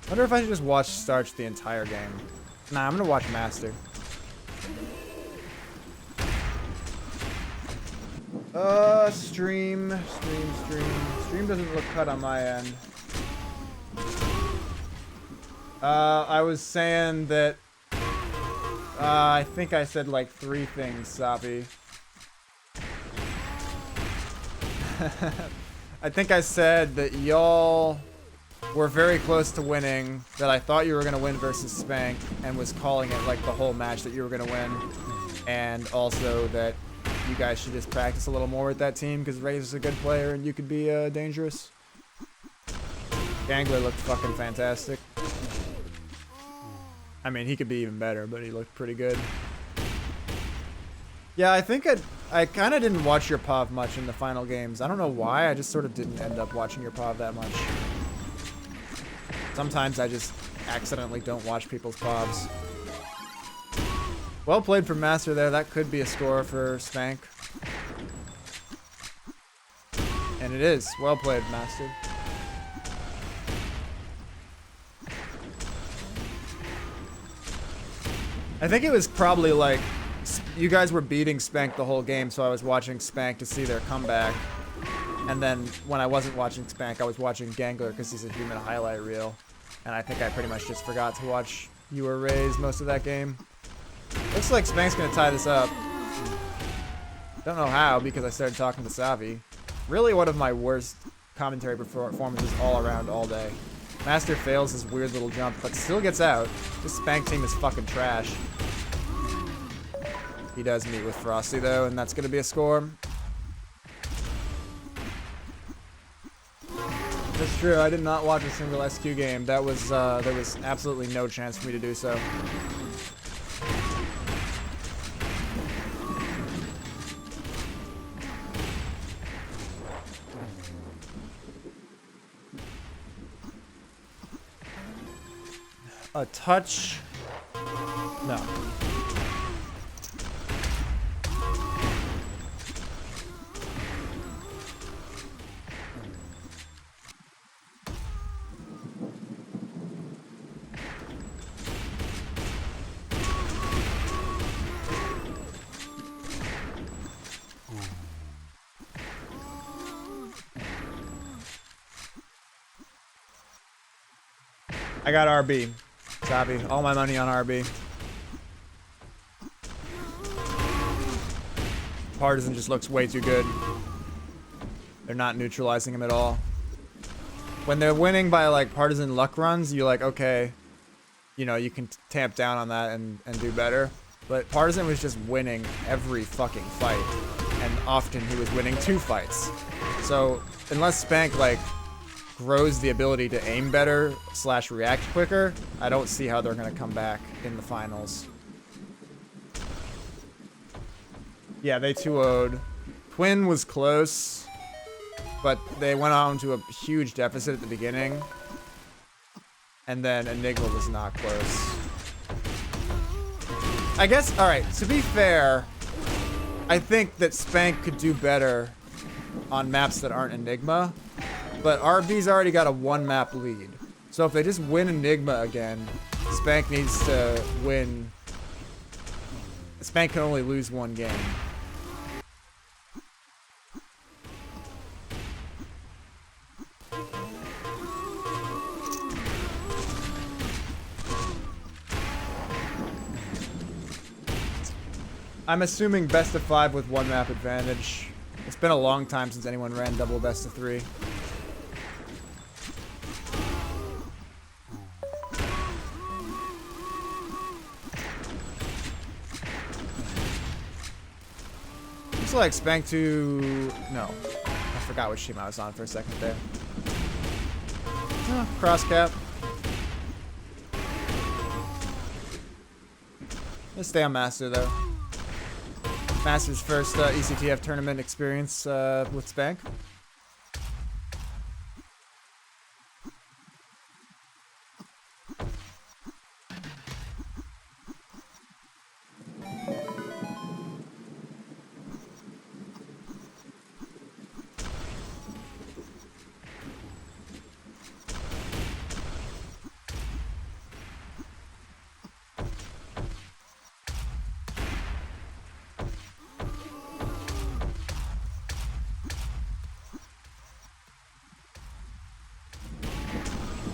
Wonder if I should just watch Starch the entire game. Nah, I'm gonna watch Master. Stream doesn't look cut on my end. I was saying that, I think I said like 3 things, Sabi. I think I said that y'all were very close to winning, that I thought you were gonna win versus Spank, and was calling it like the whole match that you were gonna win. And also that you guys should just practice a little more with that team because Razor's a good player and you could be dangerous. Gangler looked fucking fantastic. I mean, he could be even better, but he looked pretty good. Yeah, I think I kind of didn't watch your POV much in the final games. I don't know why, I just sort of didn't end up watching your POV that much. Sometimes I just accidentally don't watch people's POVs. Well played from Master there. That could be a score for Spank. And it is. Well played, Master. I think it was probably like you guys were beating Spank the whole game, so I was watching Spank to see their comeback. And then when I wasn't watching Spank, I was watching Gangler because he's a human highlight reel. And I think I pretty much just forgot to watch you or Raze most of that game. Looks like Spank's gonna tie this up. Don't know how because I started talking to Savi. Really one of my worst commentary performances all around all day. Master fails his weird little jump, but still gets out. This Spank team is fucking trash. He does meet with Frosty though, and that's gonna be a score. That's true, I did not watch a single SQ game. That was, there was absolutely no chance for me to do so. A touch? No. I got RB. Sabi, all my money on RB. Partisan just looks way too good. They're not neutralizing him at all. When they're winning by like Partisan luck runs, you're like, okay, you know, you can tamp down on that and do better. But Partisan was just winning every fucking fight. And often he was winning 2 fights. So unless Spank like grows the ability to aim better / react quicker, I don't see how they're gonna come back in the finals. Yeah, they 2-0'd. Twin was close, but they went on to a huge deficit at the beginning. And then Enigma was not close. I guess, alright, to be fair, I think that Spank could do better on maps that aren't Enigma. But RB's already got a 1-map lead. So if they just win Enigma again, Spank needs to win. Spank can only lose 1 game. I'm assuming best of 5 with 1-map advantage. It's been a long time since anyone ran double best of 3. Looks like Spank to... No. I forgot which team I was on for a second there. Oh, cross cap. Let's stay on Master though. Master's first eCTF tournament experience with Spank.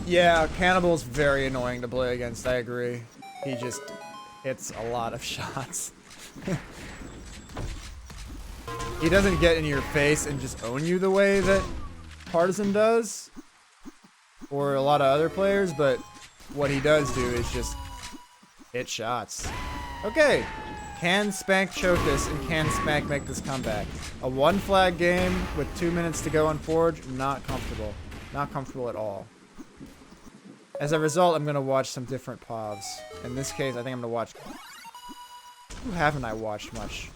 Yeah, Cannibal's very annoying to play against, I agree. He just hits a lot of shots. He doesn't get in your face and just own you the way that Partisan does, or a lot of other players, but what he does do is just hit shots. Okay, can Spank choke this, and can Spank make this comeback? A one flag game with 2 minutes to go on Forge, not comfortable. Not comfortable at all. As a result, I'm going to watch some different POVs. In this case, I think I'm going to watch... Who haven't I watched much?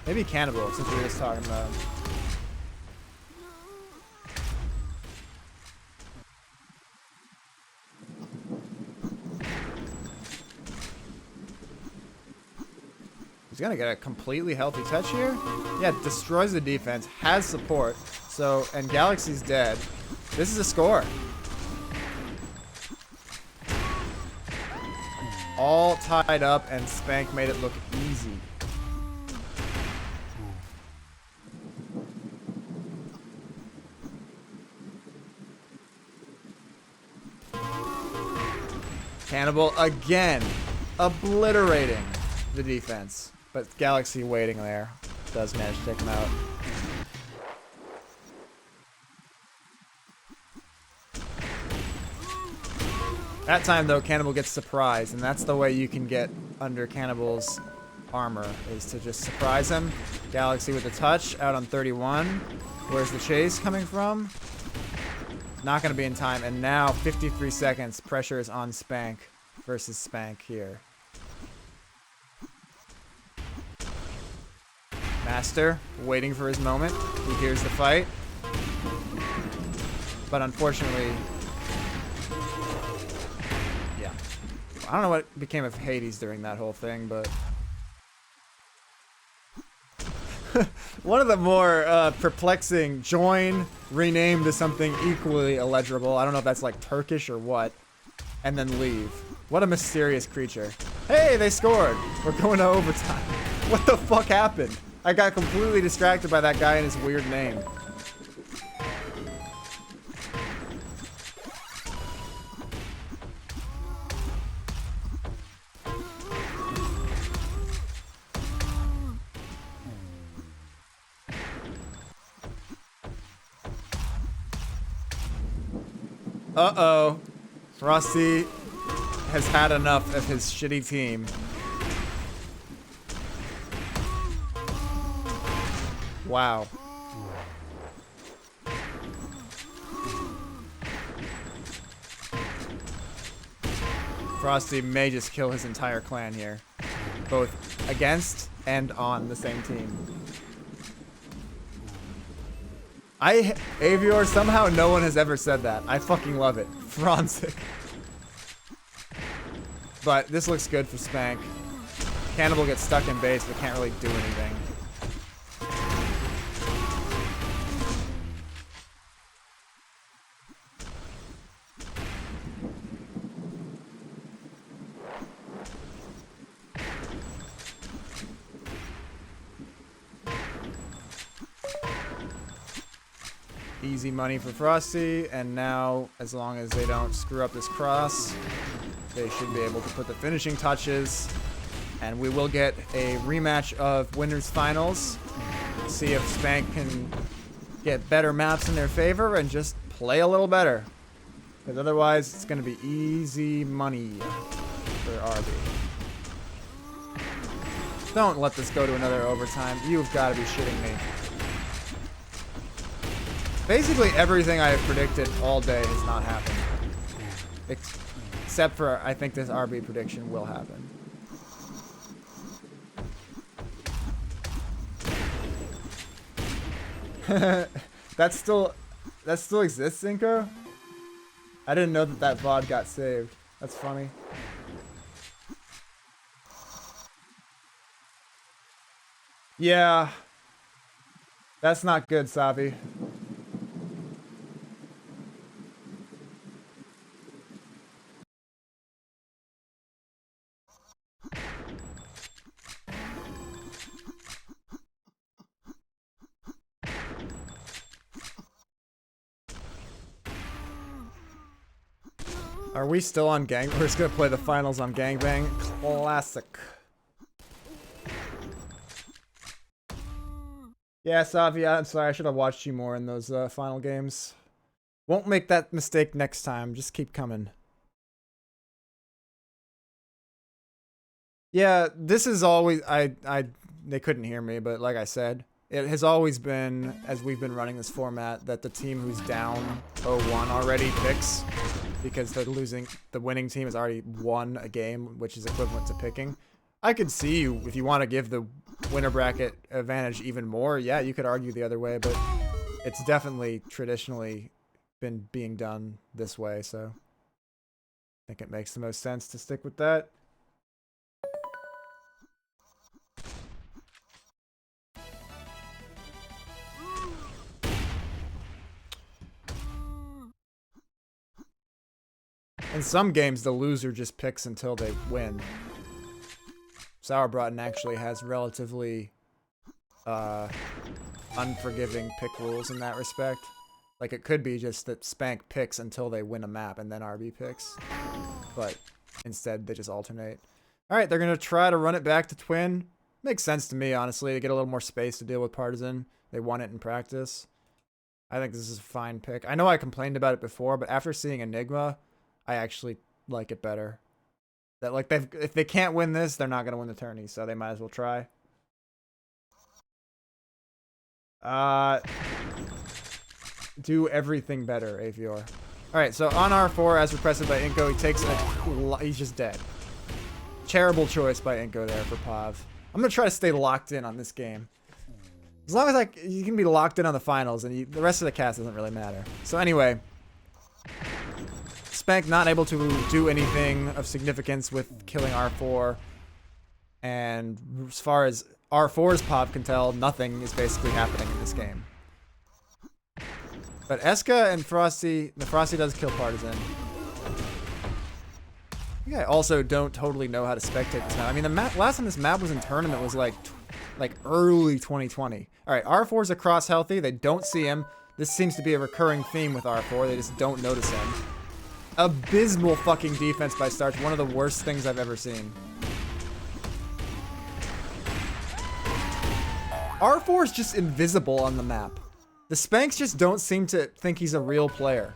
Maybe Cannibal, since we were just talking about him. He's going to get a completely healthy touch here. Yeah, destroys the defense, has support. So, and Galaxy's dead. This is a score. All tied up, and Spank made it look easy. Cannibal again, obliterating the defense. But Galaxy waiting there does manage to take him out. That time, though, Cannibal gets surprised, and that's the way you can get under Cannibal's armor, is to just surprise him. Galaxy with a touch, out on 31. Where's the chase coming from? Not going to be in time, and now 53 seconds. Pressure is on Spank versus Spank here. Master, waiting for his moment. He hears the fight. But unfortunately... I don't know what became of Hades during that whole thing, but... One of the more perplexing, join, rename to something equally illegible. I don't know if that's like Turkish or what. And then leave. What a mysterious creature. Hey, they scored! We're going to overtime. What the fuck happened? I got completely distracted by that guy and his weird name. Uh-oh. Frosty has had enough of his shitty team. Wow. Frosty may just kill his entire clan here. Both against and on the same team. Avior, somehow no one has ever said that. I fucking love it. Franzik. But this looks good for Spank. Cannibal gets stuck in base but can't really do anything. Easy money for Frosty, and now, as long as they don't screw up this cross, they should be able to put the finishing touches, and we will get a rematch of Winners Finals. See if Spank can get better maps in their favor and just play a little better. Because otherwise, it's going to be easy money for RB. Don't let this go to another overtime. You've got to be shitting me. Basically, everything I have predicted all day has not happened. Except for, I think this RB prediction will happen. that still exists, Inko? I didn't know that VOD got saved. That's funny. Yeah. That's not good, Savi. Are we still on Gang? We're just gonna play the finals on Gangbang. Classic. Yeah, Savia, I'm sorry. I should have watched you more in those final games. Won't make that mistake next time. Just keep coming. Yeah, this is always... They couldn't hear me, but like I said, it has always been, as we've been running this format, that the team who's down 0-1 already picks, because the winning team has already won a game, which is equivalent to picking. I could see you, if you want to give the winner bracket advantage even more, yeah, you could argue the other way, but it's definitely traditionally been being done this way, so I think it makes the most sense to stick with that. In some games, the loser just picks until they win. Sauerbraten actually has relatively unforgiving pick rules in that respect. Like, it could be just that Spank picks until they win a map and then RB picks. But instead, they just alternate. Alright, they're going to try to run it back to Twin. Makes sense to me, honestly, to get a little more space to deal with Partisan. They won it in practice. I think this is a fine pick. I know I complained about it before, but after seeing Enigma, I actually like it better. That, like, if they can't win this, they're not going to win the tourney, so they might as well try. Do everything better, Avior. Alright, so on R4, as requested by Inko, he takes he's just dead. Terrible choice by Inko there for Pav. I'm going to try to stay locked in on this game. As long as you can be locked in on the finals, and the rest of the cast doesn't really matter. So anyway, Spank not able to do anything of significance with killing R4. And as far as R4's Pav can tell, nothing is basically happening in this game. But Eska and Frosty, the Frosty does kill Partisan. I think I also don't totally know how to spectate this map. I mean, the last time this map was in tournament was like early 2020. All right, R4's across healthy. They don't see him. This seems to be a recurring theme with R4. They just don't notice him. Abysmal fucking defense by Starch. One of the worst things I've ever seen. R4 is just invisible on the map. The Spanks just don't seem to think he's a real player.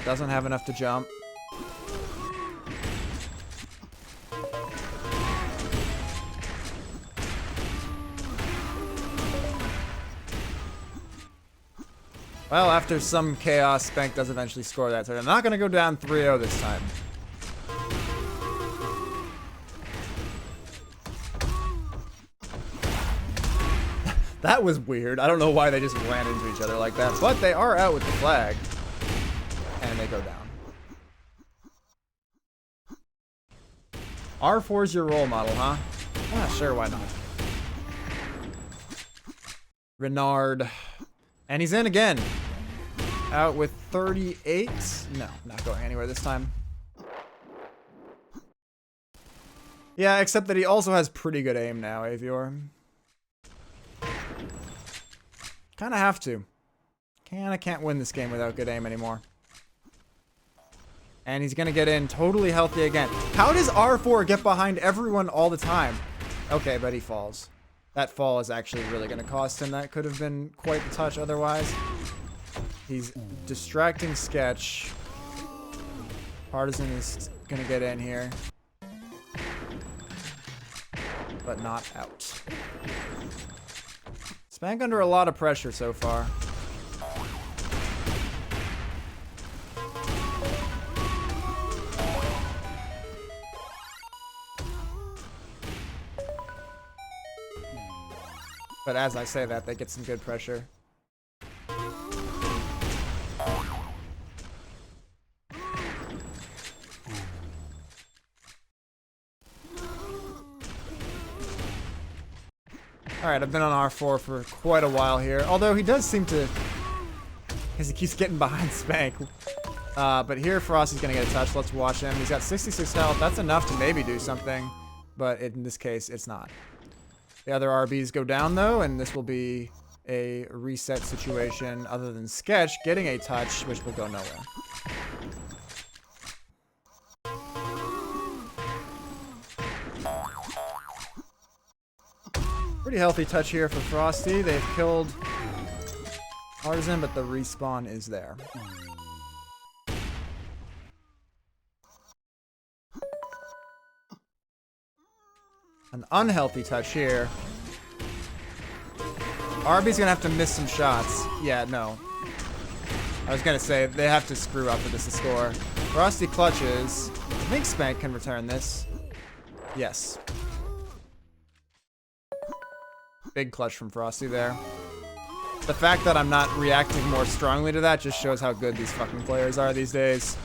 Doesn't have enough to jump. Well, after some chaos, Spank does eventually score that, so they're not going to go down 3-0 this time. That was weird. I don't know why they just ran into each other like that, but they are out with the flag. And they go down. R4's your role model, huh? Ah, sure, why not? Renard. And he's in again. Out with 38. No, not going anywhere this time. Yeah, except that he also has pretty good aim now, Avior. Kinda have to. Kinda can't win this game without good aim anymore. And he's gonna get in totally healthy again. How does R4 get behind everyone all the time? Okay, but he falls. That fall is actually really gonna cost him. That could have been quite the touch otherwise. He's distracting Sketch. Partisan is gonna get in here. But not out. Spank under a lot of pressure so far. But as I say that, they get some good pressure. Alright, I've been on R4 for quite a while here. Although he does seem to... because he keeps getting behind Spank. But here, Frosty's going to get a touch. Let's watch him. He's got 66 health. That's enough to maybe do something. but in this case, it's not. The other RBs go down, though, and this will be a reset situation other than Sketch getting a touch, which will go nowhere. Pretty healthy touch here for Frosty. They've killed Artisan, but the respawn is there. An unhealthy touch here. RB's gonna have to miss some shots. Yeah, no. I was gonna say, they have to screw up for this to score. Frosty clutches. I think Spank can return this. Yes. Big clutch from Frosty there. The fact that I'm not reacting more strongly to that just shows how good these fucking players are these days.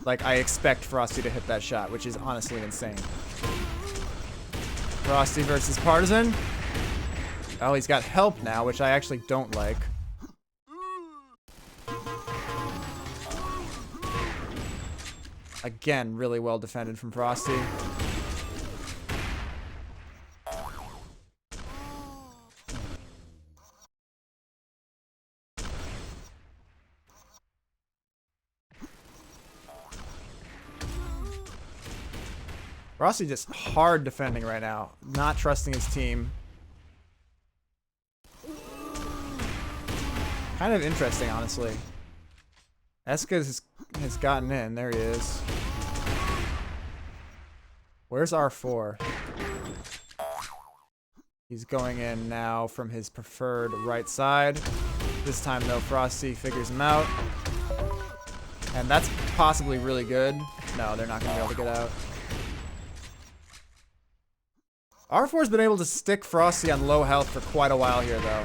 Like, I expect Frosty to hit that shot, which is honestly insane. Frosty versus Partisan. Oh, he's got help now, which I actually don't like. Again, really well defended from Frosty. Frosty just hard defending right now, not trusting his team. Kind of interesting, honestly. Eska has gotten in. There he is. Where's R4? He's going in now from his preferred right side. This time, though, Frosty figures him out. And that's possibly really good. No, they're not going to be able to get out. R4's been able to stick Frosty on low health for quite a while here, though.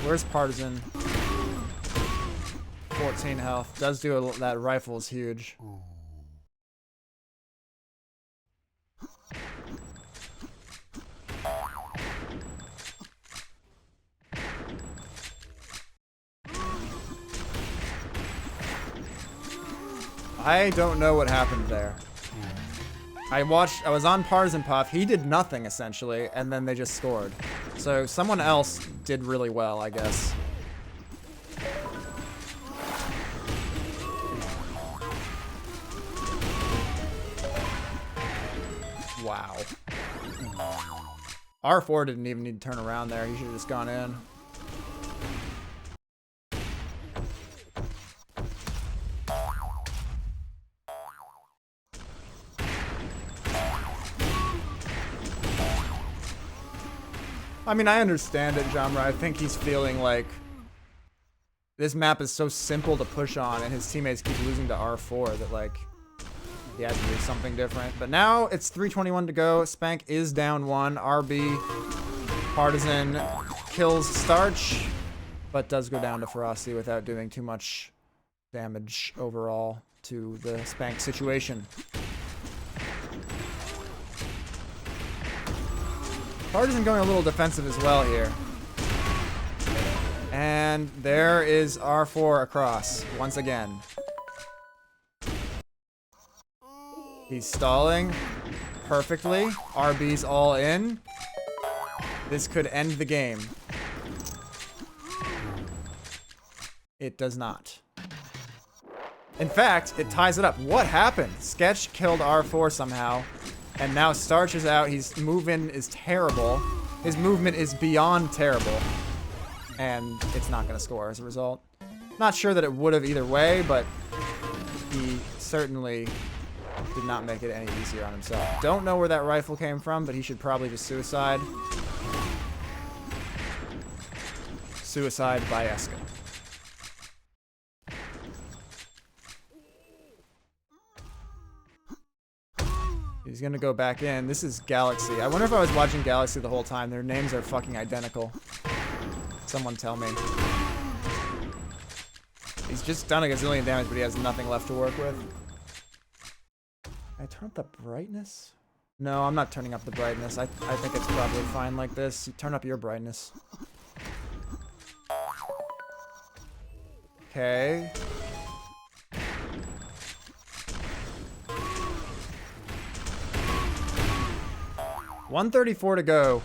Where's Partisan? 14 health. Does do that rifle is huge. I don't know what happened there. I was on Partisan Puff, he did nothing essentially, and then they just scored. So someone else did really well, I guess. Wow. R4 didn't even need to turn around there, he should have just gone in. I mean, I understand it, Jamra. I think he's feeling like this map is so simple to push on and his teammates keep losing to R4 that, like, he has to do something different. But now it's 3:21 to go. Spank is down 1. RB Partisan kills Starch, but does go down to Frosty without doing too much damage overall to the Spank situation. Partisan going a little defensive as well here. And there is R4 across once again. He's stalling perfectly. RB's all in. This could end the game. It does not. In fact, it ties it up. What happened? Sketch killed R4 somehow. And now Starch is out. His movement is terrible. His movement is beyond terrible. And it's not going to score as a result. Not sure that it would have either way, but he certainly did not make it any easier on himself. Don't know where that rifle came from, but he should probably just suicide. Suicide by Eska. He's gonna go back in. This is Galaxy. I wonder if I was watching Galaxy the whole time. Their names are fucking identical. Someone tell me. He's just done a gazillion damage, but he has nothing left to work with. Can I turn up the brightness? No, I'm not turning up the brightness. I think it's probably fine like this. Turn up your brightness. Okay. 134 to go.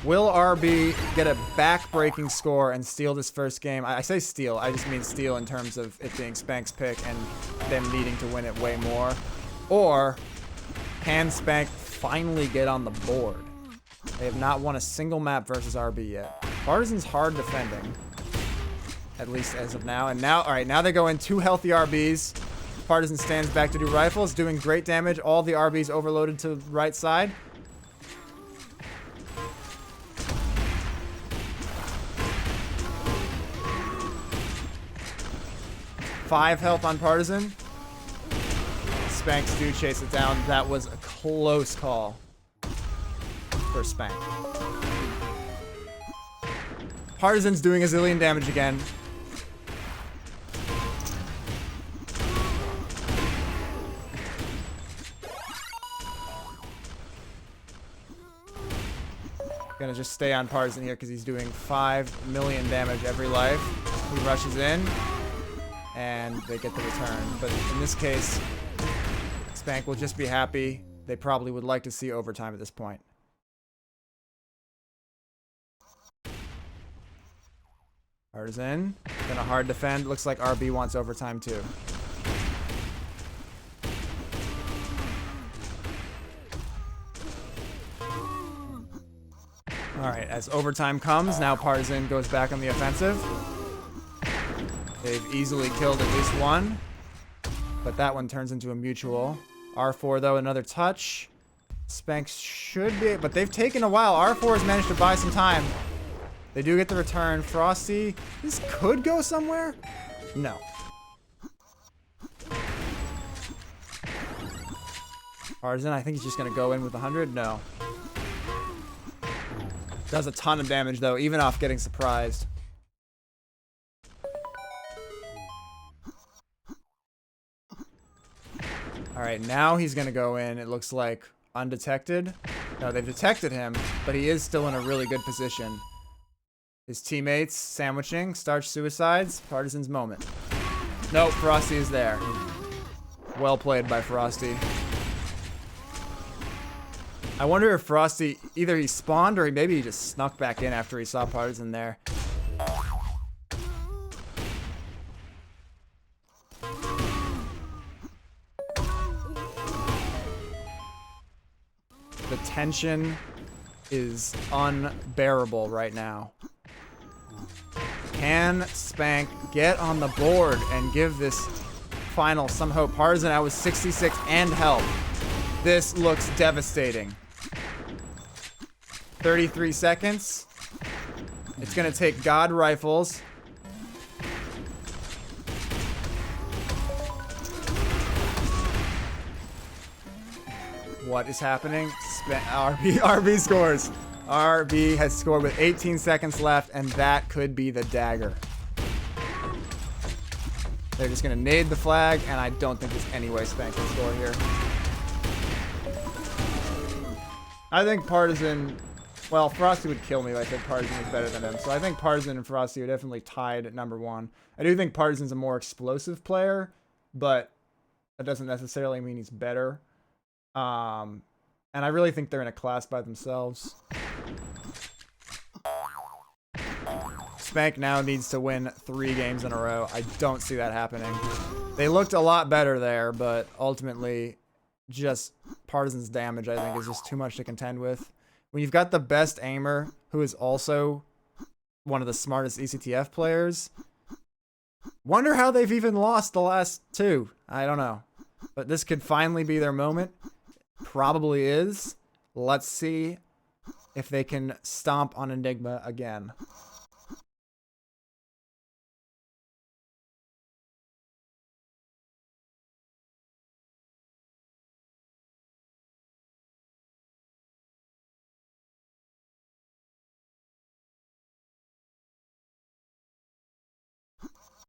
Will RB get a back-breaking score and steal this first game? I say steal. I just mean steal in terms of it being Spank's pick and them needing to win it way more. Or can Spank finally get on the board? They have not won a single map versus RB yet. Partisan's hard defending, at least as of now. And now, all right, now they go in 2 healthy RBs. Partisan stands back to do rifles, doing great damage. All the RBs overloaded to the right side. Five health on Partisan. Spanks do chase it down. That was a close call for Spank. Partisan's doing a zillion damage again. Gonna just stay on Partisan here because he's doing 5 million damage every life. He rushes in and they get the return. But in this case, Spank will just be happy. They probably would like to see overtime at this point. Partisan, gonna hard defend. Looks like RB wants overtime too. Alright, as overtime comes, now Partisan goes back on the offensive. They've easily killed at least one, but that one turns into a mutual. R4 though, another touch. Spank should be, but they've taken a while. R4 has managed to buy some time. They do get the return. Frosty, this could go somewhere? No. Partisan, I think he's just gonna go in with 100. No. Does a ton of damage though, even off getting surprised. Alright, now he's gonna go in, it looks like, undetected. No, they've detected him, but he is still in a really good position. His teammates sandwiching, starch suicides, Partisan's moment. Nope, Frosty is there. Well played by Frosty. I wonder if Frosty, either he spawned or maybe he just snuck back in after he saw Partisan there. The tension is unbearable right now. Can Spank get on the board and give this final some hope? Partisan out with 66 and health. This looks devastating. 33 seconds. It's gonna take God Rifles. What is happening? RB scores. RB has scored with 18 seconds left, and that could be the dagger. They're just gonna nade the flag, and I don't think there's any way Spank can score here. I think Partisan, well, Frosty would kill me if I said Partisan was better than him. So I think Partisan and Frosty are definitely tied at #1. I do think Partisan's a more explosive player, but that doesn't necessarily mean he's better. And I really think they're in a class by themselves. Spank now needs to win 3 games in a row. I don't see that happening. They looked a lot better there, but ultimately, just Partisan's damage, I think, is just too much to contend with. When you've got the best aimer, who is also one of the smartest eCTF players, wonder how they've even lost the last 2. I don't know. But this could finally be their moment. Probably is. Let's see if they can stomp on Enigma again.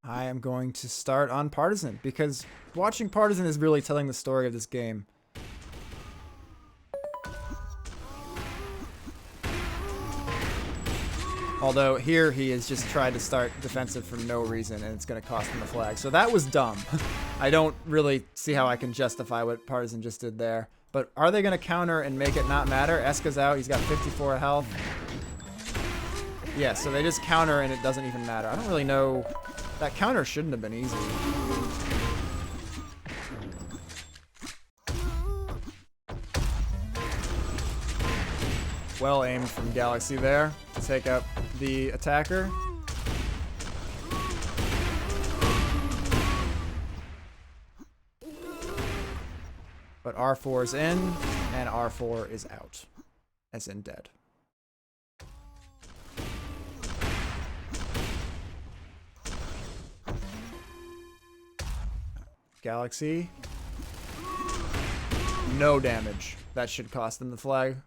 I am going to start on Partisan because watching Partisan is really telling the story of this game. Although here he has just tried to start defensive for no reason and it's going to cost him the flag. So that was dumb. I don't really see how I can justify what Partisan just did there. But are they going to counter and make it not matter? eSK's out. He's got 54 health. Yeah, so they just counter and it doesn't even matter. I don't really know. That counter shouldn't have been easy. Well aimed from galaxZ there to take up the attacker. But R4 is in, and R4 is out. As in dead. galaxZ. No damage. That should cost them the flag.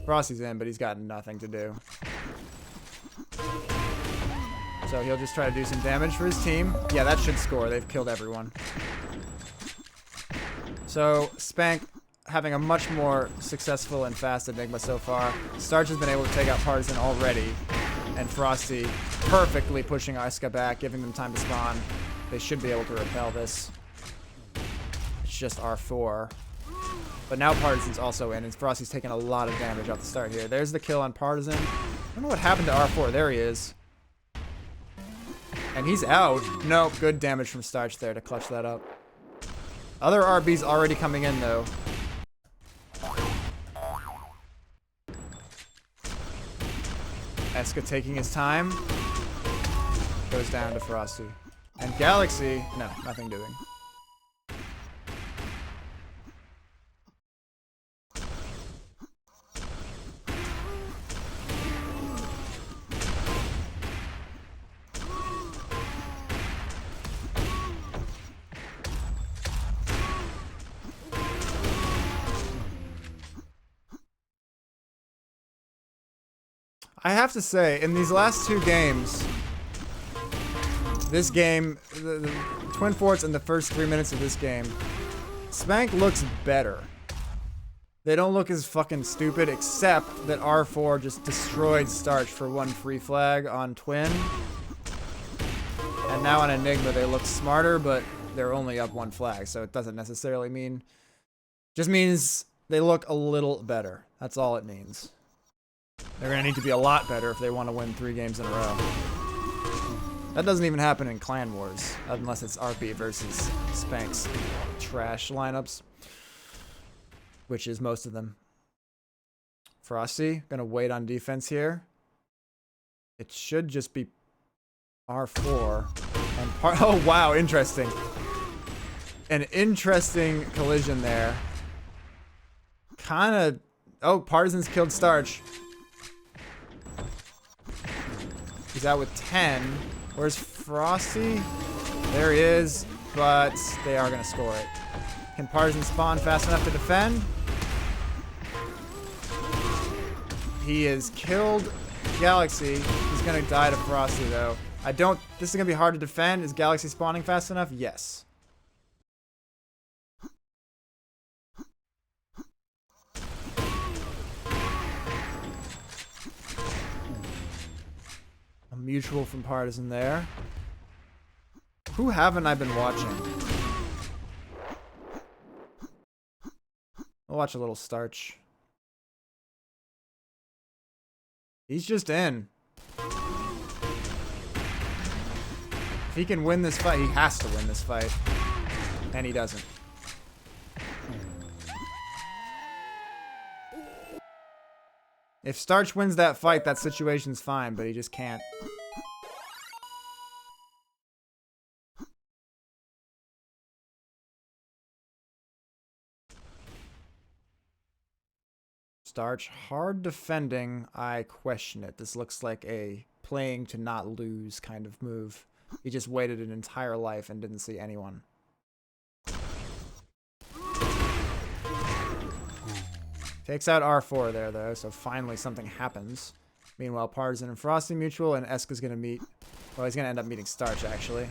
Frosty's in, but he's got nothing to do. So he'll just try to do some damage for his team. Yeah, that should score. They've killed everyone. So Spank having a much more successful and fast Enigma so far. Starch has been able to take out Partisan already. And Frosty perfectly pushing eSK back, giving them time to spawn. They should be able to repel this. It's just R4. But now Partisan's also in, and Frosty's taking a lot of damage off the start here. There's the kill on Partisan. I don't know what happened to R4. There he is. And he's out. Nope, good damage from Starch there to clutch that up. Other RB's already coming in, though. eSK taking his time. Goes down to Frosty. And galaxZ, no, nothing doing. I have to say, in these last two games, this game, the Twin Forts in the first 3 minutes of this game, Spank looks better. They don't look as fucking stupid, except that R4 just destroyed Starch for one free flag on Twin. And now on Enigma they look smarter, but they're only up one flag, so it doesn't necessarily mean... Just means they look a little better. That's all it means. They're going to need to be a lot better if they want to win 3 games in a row. That doesn't even happen in Clan Wars, unless it's RP versus Spank's trash lineups, which is most of them. Frosty, going to wait on defense here. It should just be R4. And oh, wow, interesting. An interesting collision there. Kind of... Oh, Partisan's killed Starch. He's out with 10. Where's Frosty? There he is, but they are going to score it. Can Partisan spawn fast enough to defend? He has killed galaxZ. He's going to die to Frosty, though. This is going to be hard to defend. Is galaxZ spawning fast enough? Yes. Mutual from Partisan there. Who haven't I been watching? I'll watch a little Starch. He's just in. If he can win this fight, he has to win this fight. And he doesn't. If Starch wins that fight, that situation's fine, but he just can't. Starch, hard defending. I question it. This looks like a playing to not lose kind of move. He just waited an entire life and didn't see anyone. Takes out R4 there, though, so finally something happens. Meanwhile, Partisan and Frosty mutual, and eSK's going to meet... Well, he's going to end up meeting Starch, actually.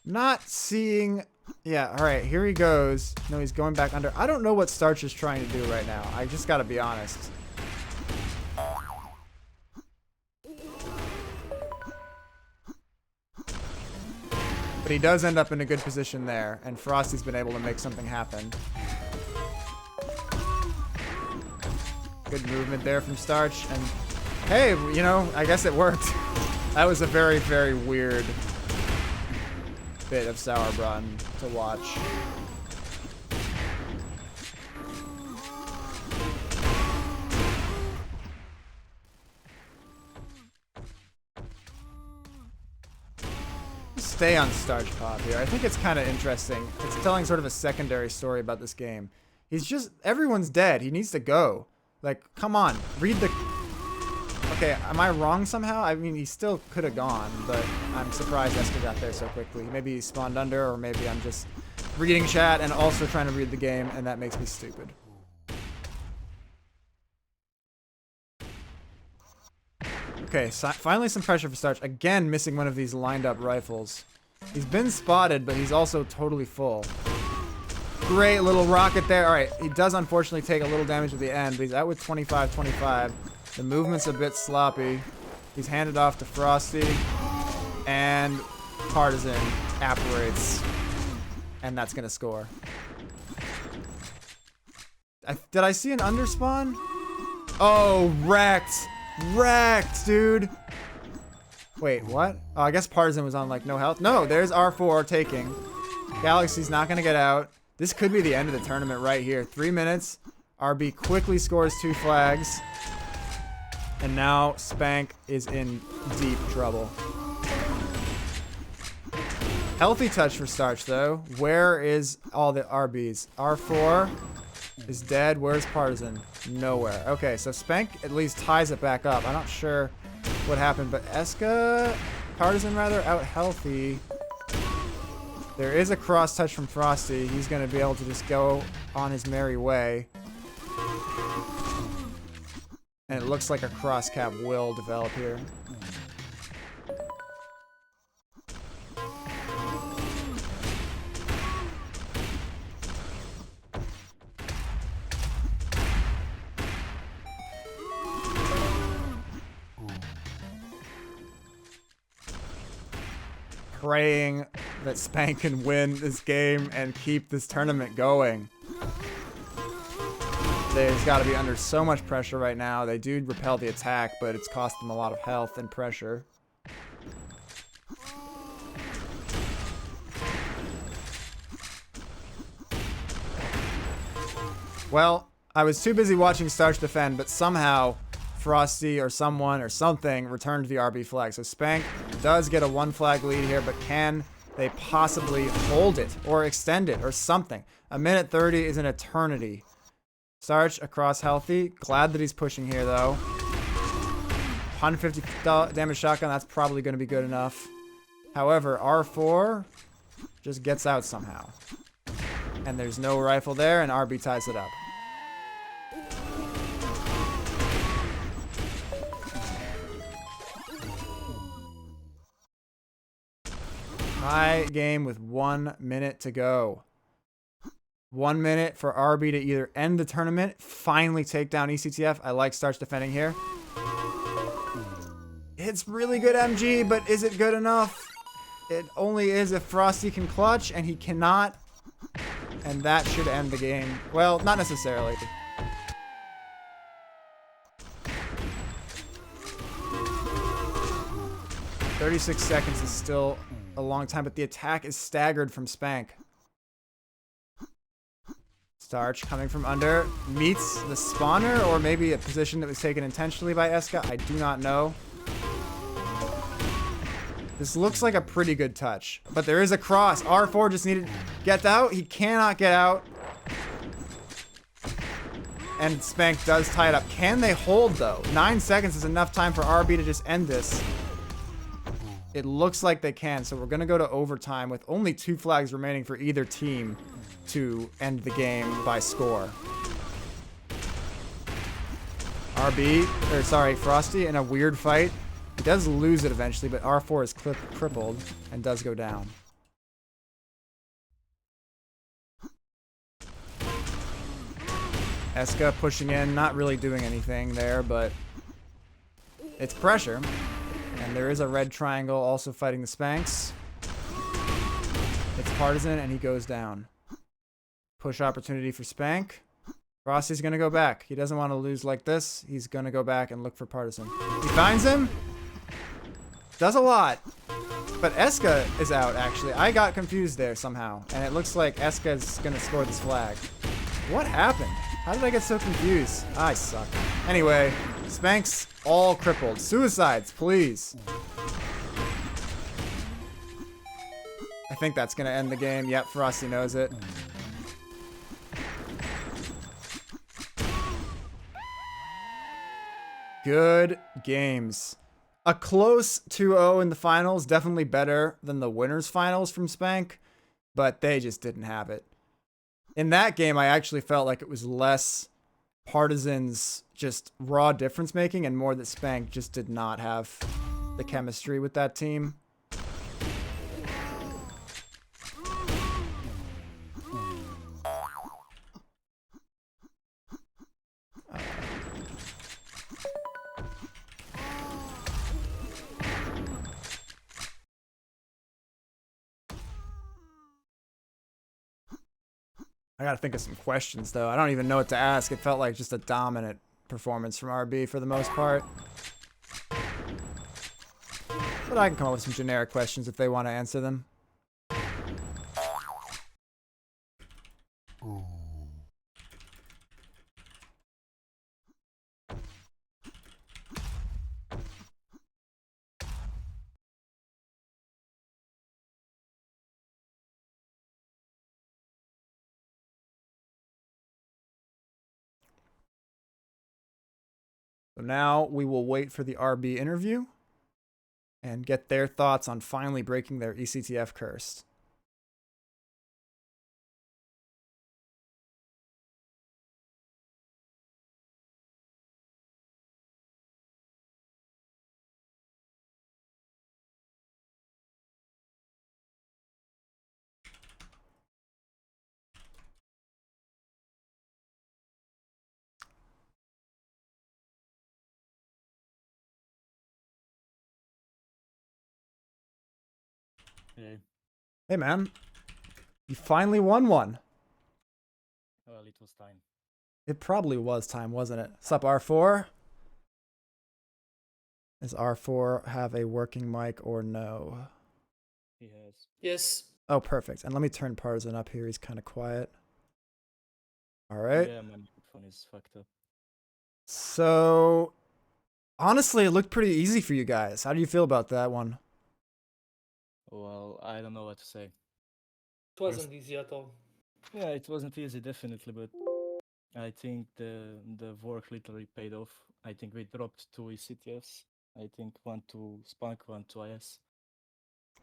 Not seeing... Yeah, alright, here he goes. No, he's going back under. I don't know what Starch is trying to do right now. I just gotta be honest. But he does end up in a good position there, and Frosty's been able to make something happen. Good movement there from Starch, and hey, you know, I guess it worked. That was a very, very weird bit of Sauerbraten to watch. Stay on Starch Pop here. I think it's kind of interesting. It's telling sort of a secondary story about this game. He's just, everyone's dead. He needs to go. Like, come on, read the... Okay, am I wrong somehow? I mean, he still could have gone, but I'm surprised Eska got there so quickly. Maybe he spawned under, or maybe I'm just reading chat and also trying to read the game, and that makes me stupid. Okay, so finally some pressure for Starch. Again, missing one of these lined up rifles. He's been spotted, but he's also totally full. Great little rocket there. All right, he does unfortunately take a little damage at the end, but he's out with 25-25. The movement's a bit sloppy. He's handed off to Frosty, and cordezZ apparates, and that's gonna score. Did I see an underspawn? Oh, wrecked. Wrecked, dude. Wait, what? Oh, I guess cordezZ was on, like, no health. No, there's R4 taking. Galaxy's not going to get out. This could be the end of the tournament right here. 3 minutes. RB quickly scores 2 flags. And now Spank is in deep trouble. Healthy touch for Starch, though. Where is all the RBs? R4 is dead. Where's cordezZ? Nowhere. Okay, so Spank at least ties it back up. I'm not sure what happened, but cordezZ rather, out healthy. There is a cross touch from Frosty. He's going to be able to just go on his merry way. And it looks like a cross cap will develop here. Praying that Spank can win this game and keep this tournament going. They've got to be under so much pressure right now. They do repel the attack, but it's cost them a lot of health and pressure. Well, I was too busy watching Starch defend, but somehow Frosty or someone or something returned the RB flag. So Spank does get a 1 flag lead here, but can they possibly hold it or extend it or something? A minute 30 is an eternity. Starch across healthy. Glad that he's pushing here, though. 150 damage shotgun. That's probably going to be good enough. However, R4 just gets out somehow. And there's no rifle there, and RB ties it up. Tie game with 1 minute to go. 1 minute for RB to either end the tournament, finally take down eCTF. I like Starch defending here. It's really good MG, but is it good enough? It only is if Frosty can clutch, and he cannot. And that should end the game. Well, not necessarily. "36 seconds is still a long time, but the attack is staggered from Spank. Starch coming from under, meets the spawner, or maybe a position that was taken intentionally by Eska. I do not know. This looks like a pretty good touch, but there is a cross. R4 just needed to get out. He cannot get out. And Spank does tie it up. Can they hold, though? 9 seconds is enough time for RB to just end this. It looks like they can, so we're going to go to overtime with only 2 flags remaining for either team to end the game by score. Frosty in a weird fight. He does lose it eventually, but R4 is crippled and does go down. Eska pushing in, not really doing anything there, but it's pressure. And there is a red triangle also fighting the Spanks. It's partisan, and he goes down. Push opportunity for Spank. Frosty's going to go back. He doesn't want to lose like this. He's going to go back and look for partisan. He finds him. Does a lot. But Eska is out, actually. I got confused there somehow. And it looks like Eska is going to score this flag. What happened? How did I get so confused? I suck. Anyway, Spank's all crippled. Suicides, please. I think that's going to end the game. Yep, Frosty knows it. Good games. A close 2-0 in the finals. Definitely better than the winners finals from Spank. But they just didn't have it. In that game, I actually felt like it was less Partisan's just raw difference making and more that Spank just did not have the chemistry with that team. I gotta think of some questions, though. I don't even know what to ask. It felt like just a dominant performance from RB for the most part. But I can come up with some generic questions if they want to answer them. So now we will wait for the RB interview and get their thoughts on finally breaking their eCTF curse. Hey. Hey, man. You finally won one. Well, it was time. It probably was time, wasn't it? Sup, R4? Does R4 have a working mic or no? He has. Yes. Oh, perfect. And let me turn Partisan up here. He's kind of quiet. All right. Yeah, my microphone is fucked up. So, honestly, it looked pretty easy for you guys. How do you feel about that one? Well, I don't know what to say. It wasn't easy at all. Yeah, it wasn't easy, definitely, but I think the work literally paid off. I think we dropped 2 eCTFs. I think 1 to Spunk, 1 to IS.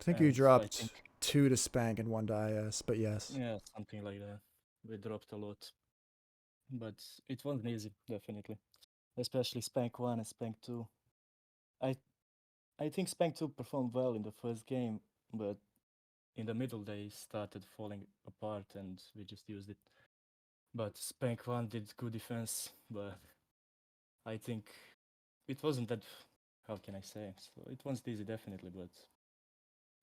I think you And dropped 2 to Spank and 1 to IS, but yes. Yeah, something like that. We dropped a lot. But it wasn't easy, definitely. Especially Spank 1 and Spank 2. I think Spank 2 performed well in the first game, but in the middle they started falling apart and we just used it. But Spank 1 did good defense, but I think it wasn't that, how can I say? So it wasn't easy, definitely, but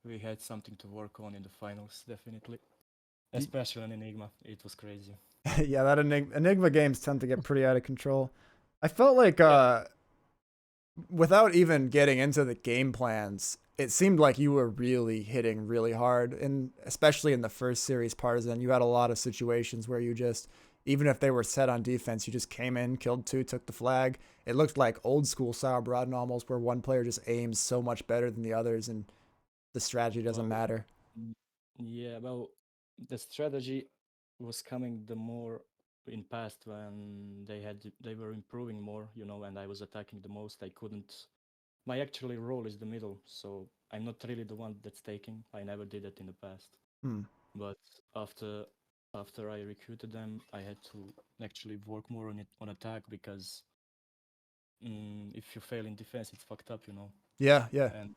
we had something to work on in the finals, definitely. Especially on Enigma, it was crazy. Yeah, that Enigma games tend to get pretty out of control. I felt like, without even getting into the game plans, it seemed like you were really hitting really hard, and especially in the first series Partisan, you had a lot of situations where you just, even if they were set on defense, you just came in, killed 2, took the flag. It looked like old school Sauerbraten almost, where one player just aims so much better than the others, and the strategy doesn't matter. Yeah, well, the strategy was coming the more in past when they were improving more, and I was attacking the most. I couldn't. My actually role is the middle, so I'm not really the one that's taking. I never did that in the past. But after I recruited them, I had to actually work more on attack because if you fail in defense, it's fucked up, Yeah. And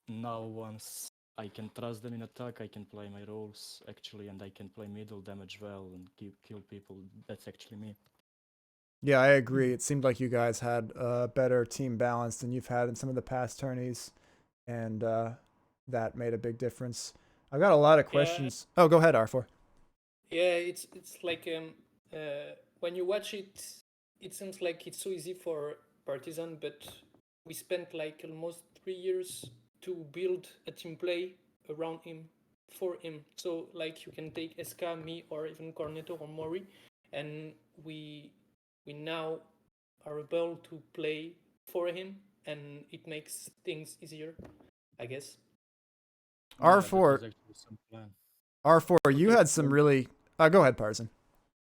now once I can trust them in attack, I can play my roles actually, and I can play middle damage well and kill people. That's actually me. Yeah, I agree. It seemed like you guys had a better team balance than you've had in some of the past tourneys, and that made a big difference. I I got a lot of Yeah, questions. Oh, go ahead, R4. yeah. It's like when you watch it, it seems like it's so easy for Partizan, but we spent like almost 3 years to build a team play around him, for him. So like you can take SK, me, or even Corneto or Mori, and we now are able to play for him, and it makes things easier, I guess. Yeah, that was R4, actually some plan. R4, you Okay. had some really. Go ahead, Parson.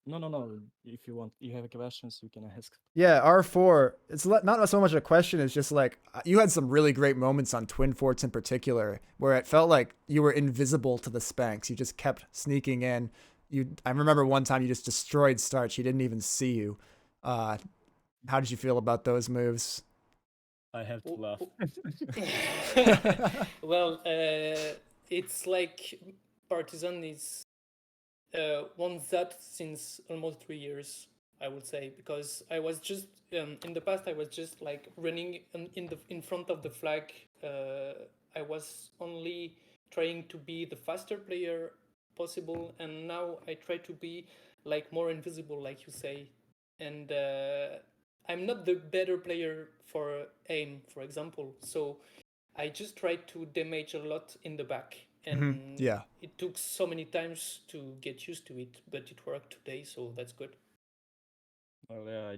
No. If you want, you have questions, you can ask. Yeah, R4. It's not so much a question. It's just like you had some really great moments on Twin Forts in particular, where it felt like you were invisible to the Spanx. You just kept sneaking in. I remember one time you just destroyed Starch. He didn't even see you. How did you feel about those moves? I have to laugh. Well, it's like Partizan is wants that since almost 3 years, I would say, because I was just in the past I was just like running in front of the flag. I was only trying to be the faster player possible, and now I try to be like more invisible, like you say, and I'm not the better player for aim, for example. So I just tried to damage a lot in the back, and Yeah. it took so many times to get used to it, but it worked today, so that's good. Well, yeah,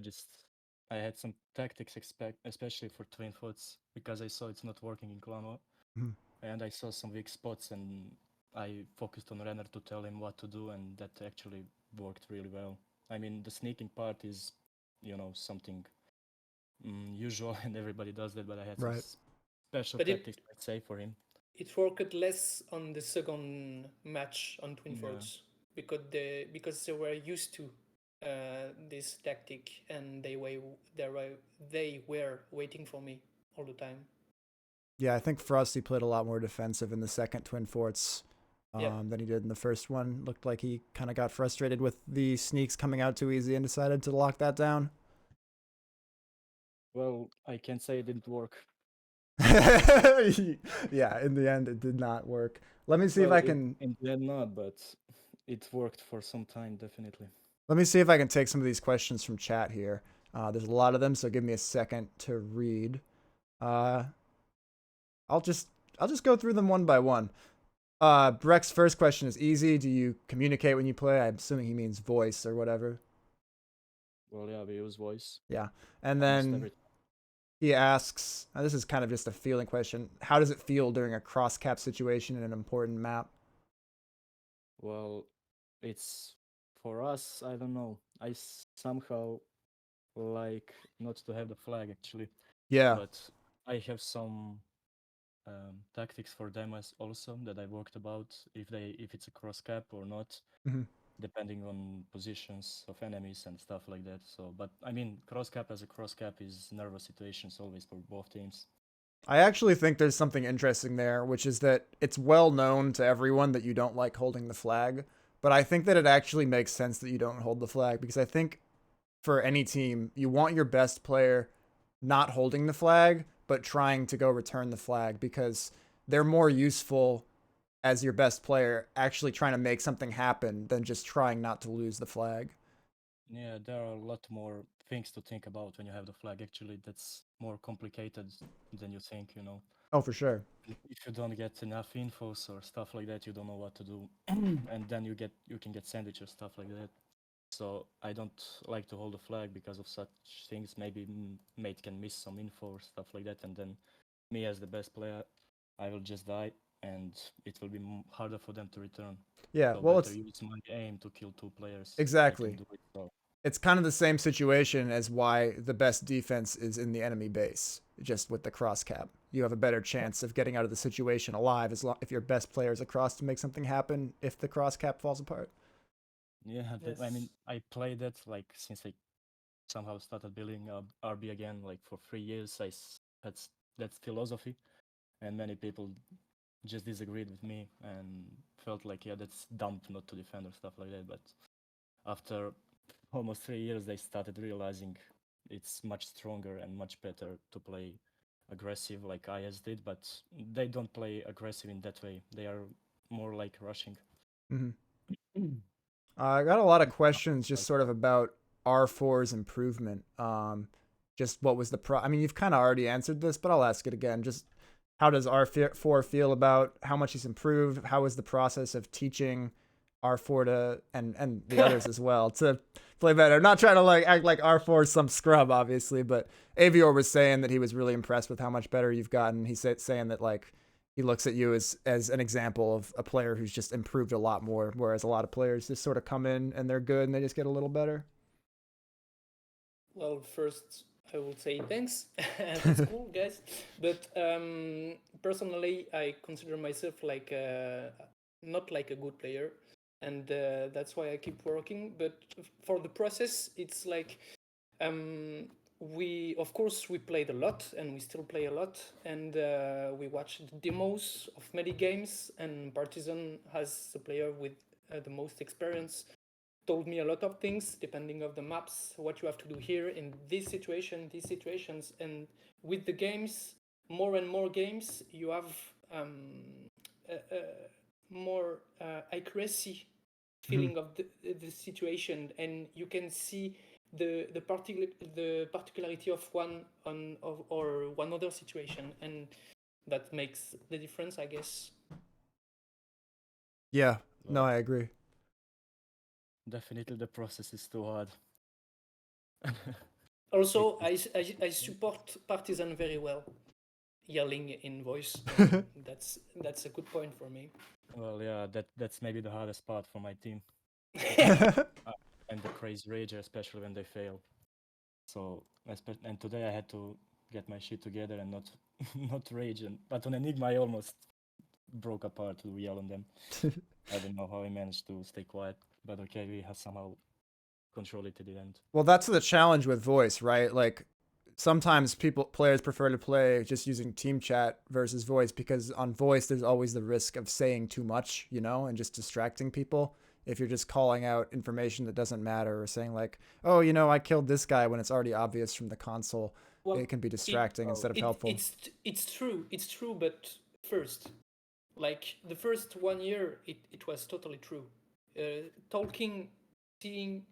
I had some tactics especially for twin foots because I saw it's not working in Clan War, Mhm. and I saw some weak spots, and I focused on Renner to tell him what to do, and that actually worked really well. I mean, the sneaking part is, something usual, and everybody does that, but I had some Right. special But tactics, let's say, for him. it worked less on the second match on Twin Yeah. Forts because they were used to this tactic, and they were waiting for me all the time. Yeah, I think Frosty played a lot more defensive in the second Twin Forts Yeah. than he did in the first one. Looked like he kind of got frustrated with the sneaks coming out too easy and decided to lock that down. Well, I can't say it didn't work. Yeah, in the end, it did not work. Let me see if Well, I can. in the end, not, but it worked for some time, definitely. Let me see if I can take some of these questions from chat here. There's a lot of them, so give me a second to read. Uh, I'll just go through them one by one. Breck's first question is easy. Do you communicate when you play? I'm assuming he means voice or whatever. Well, yeah, we use voice Yeah. And almost then every time. he asks, this is kind of just a feeling question. How does it feel during a cross cap situation in an important map? Well, it's for us, I don't know. Somehow like not to have the flag actually, Yeah. but I have some tactics for them as also that I worked about if it's a cross cap or not, Mhm. depending on positions of enemies and stuff like that. So, but I mean, cross cap as a cross cap is nervous situations always for both teams. I actually think there's something interesting there, which is that it's well known to everyone that you don't like holding the flag. But I think that it actually makes sense that you don't hold the flag because I think for any team, you want your best player not holding the flag, but trying to go return the flag because they're more useful as your best player actually trying to make something happen than just trying not to lose the flag. Yeah, there are a lot more things to think about when you have the flag. Actually, that's more complicated than you think, Oh, for sure. If you don't get enough infos or stuff like that, you don't know what to do, and then you can get sandwich or stuff like that. So I don't like to hold a flag because of such things. Maybe mate can miss some info or stuff like that, and then me as the best player, I will just die, and it will be harder for them to return. Yeah, So well, better it's use my aim to kill two players. I can exactly. do it. So It's kind of the same situation as why the best defense is in the enemy base, just with the cross cap. You have a better chance of getting out of the situation alive if your best player is across to make something happen if the cross cap falls apart. yeah, I mean, Yes. I played that like since I somehow started building RB again, like for 3 years. Had that philosophy, and many people just disagreed with me and felt like, yeah, that's dumb not to defend or stuff like that. But after almost 3 years, they started realizing it's much stronger and much better to play aggressive like IS did, but they don't play aggressive in that way. They are more like rushing. Hmm. I got a lot of questions just sort of about R4's improvement. Just what was the I mean, you've kind of already answered this, but I'll ask it again. Just how does R4 feel about how much he's improved? How was the process of teaching R4 to and the others as well to play better? I'm not trying to like act like R4 is some scrub, obviously, but Avior was saying that he was really impressed with how much better you've gotten. He said saying that like he looks at you as an example of a player who's just improved a lot more, whereas a lot of players just sort of come in and they're good and they just get a little better. Well, first I would say thanks. That's cool, guys. But personally, I consider myself like not like a good player, and that's why I keep working. But for the process, it's like we of course we played a lot and we still play a lot, and we watched demos of many games, and Partizan has the player with the most experience told me a lot of things depending of the maps, what you have to do here in this situation, these situations, and with the games, more and more games, you have more accuracy feeling of the situation, and you can see the particularity of one or one other situation, and that makes the difference, I guess. Yeah, no, Well, I agree. definitely the process is too hard. Also, I support Partizan very well, yelling in voice. That's a good point for me. Well, yeah, that's maybe the hardest part for my team. And the crazy rager, especially when they fail. So, and today I had to get my shit together and not not rage. But on Enigma, I almost broke apart to yell on them. I don't know how I managed to stay quiet, but okay, we have somehow control it to the end. Well, that's the challenge with voice, right? Like sometimes players prefer to play just using team chat versus voice because on voice there's always the risk of saying too much, you know, and just distracting people. If you're just calling out information that doesn't matter or saying like, "Oh, you know, I killed this guy," when it's already obvious from the console, Well, it can be distracting instead of helpful. It's true. But first, like the first 1 year, it was totally true. Talking, seeing,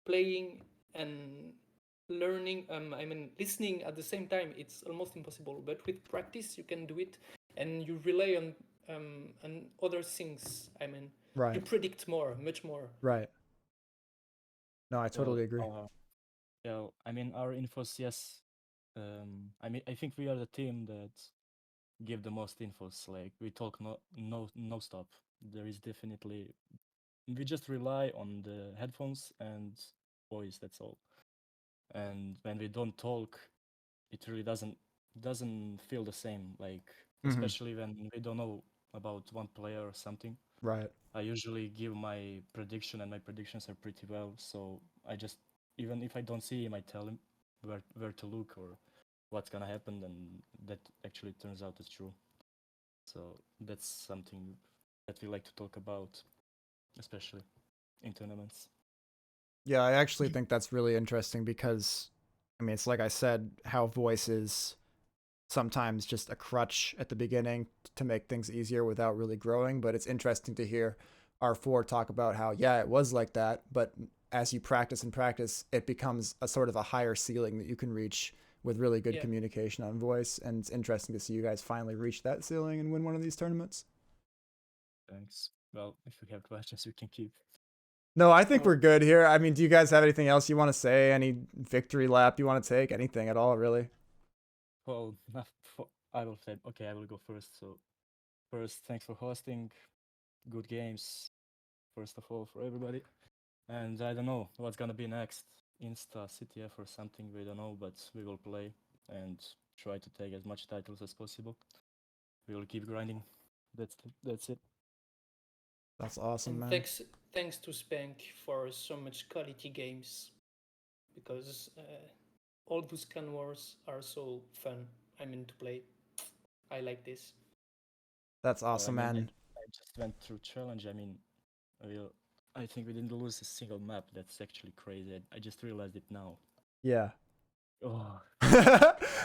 playing, and learning. I mean, listening at the same time. It's almost impossible. But with practice, you can do it, and you rely on other things. I mean, you Right. predict more, much more. Right. No, I totally agree. Yeah, I mean, our infos, yes. I mean, I think we are the team that give the most infos. Like we talk no stop. There is definitely we just rely on the headphones and voice. That's all. And when we don't talk, it really doesn't feel the same. Like especially when we don't know about one player or something. Right. I usually give my prediction, and my predictions are pretty well. So I just, even if I don't see him, I tell him where to look or what's gonna happen, and that actually turns out as true. So that's something that we like to talk about, especially in tournaments. Yeah, I actually think that's really interesting because, I mean, it's like I said, how voice is sometimes just a crutch at the beginning to make things easier without really growing. But it's interesting to hear R4 talk about how, yeah, it was like that, but as you practice and practice, it becomes a sort of a higher ceiling that you can reach with really good communication on voice. And it's interesting to see you guys finally reach that ceiling and win one of these tournaments. Thanks. Well, if we have questions, we can keep. No, I think we're good here. I mean, do you guys have anything else you want to say? Any victory lap you want to take? Anything at all, really? Well, I will say, okay, I will go first. So, first, thanks for hosting. Good games, first of all, for everybody. And I don't know what's gonna be next. Insta, CTF, or something, we don't know, but we will play and try to take as much titles as possible. We will keep grinding. That's it. That's awesome, And man. thanks to Spank for so much quality games, because all those clan wars are so fun. I mean to play. I like this. That's awesome, I mean, man. I just went through challenge. I mean, I think we didn't lose a single map. That's actually crazy. I just realized it now. Yeah. Oh,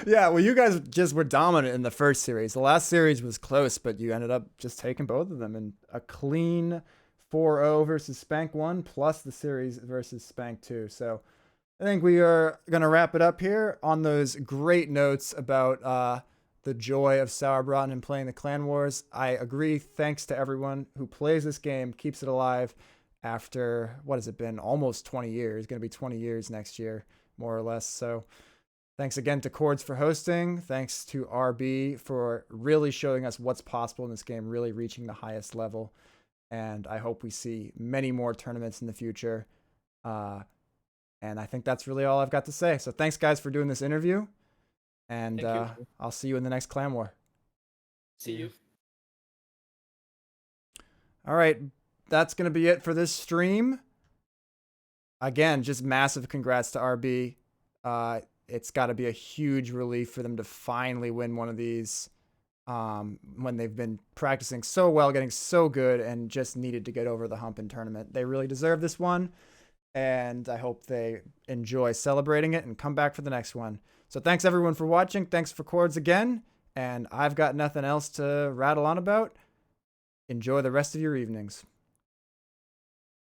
Yeah, well, you guys just were dominant in the first series. The last series was close, but you ended up just taking both of them in a clean 4-0 versus Spank 1 plus the series versus Spank 2. So I think we are going to wrap it up here on those great notes about the joy of Sauerbraten and playing the Clan Wars. I agree. Thanks to everyone who plays this game, keeps it alive after, what has it been? Almost 20 years. Going to be 20 years next year, more or less. So thanks again to cordezZ for hosting. Thanks to RB for really showing us what's possible in this game, really reaching the highest level. And I hope we see many more tournaments in the future. And I think that's really all I've got to say. So thanks, guys, for doing this interview. And I'll see you in the next Clan War. See you. All right. That's going to be it for this stream. Again, just massive congrats to RB. It's got to be a huge relief for them to finally win one of these when they've been practicing so well, getting so good, and just needed to get over the hump in tournament. They really deserve this one, and I hope they enjoy celebrating it and come back for the next one. So thanks, everyone, for watching. Thanks for cordezZ again, and I've got nothing else to rattle on about. Enjoy the rest of your evenings.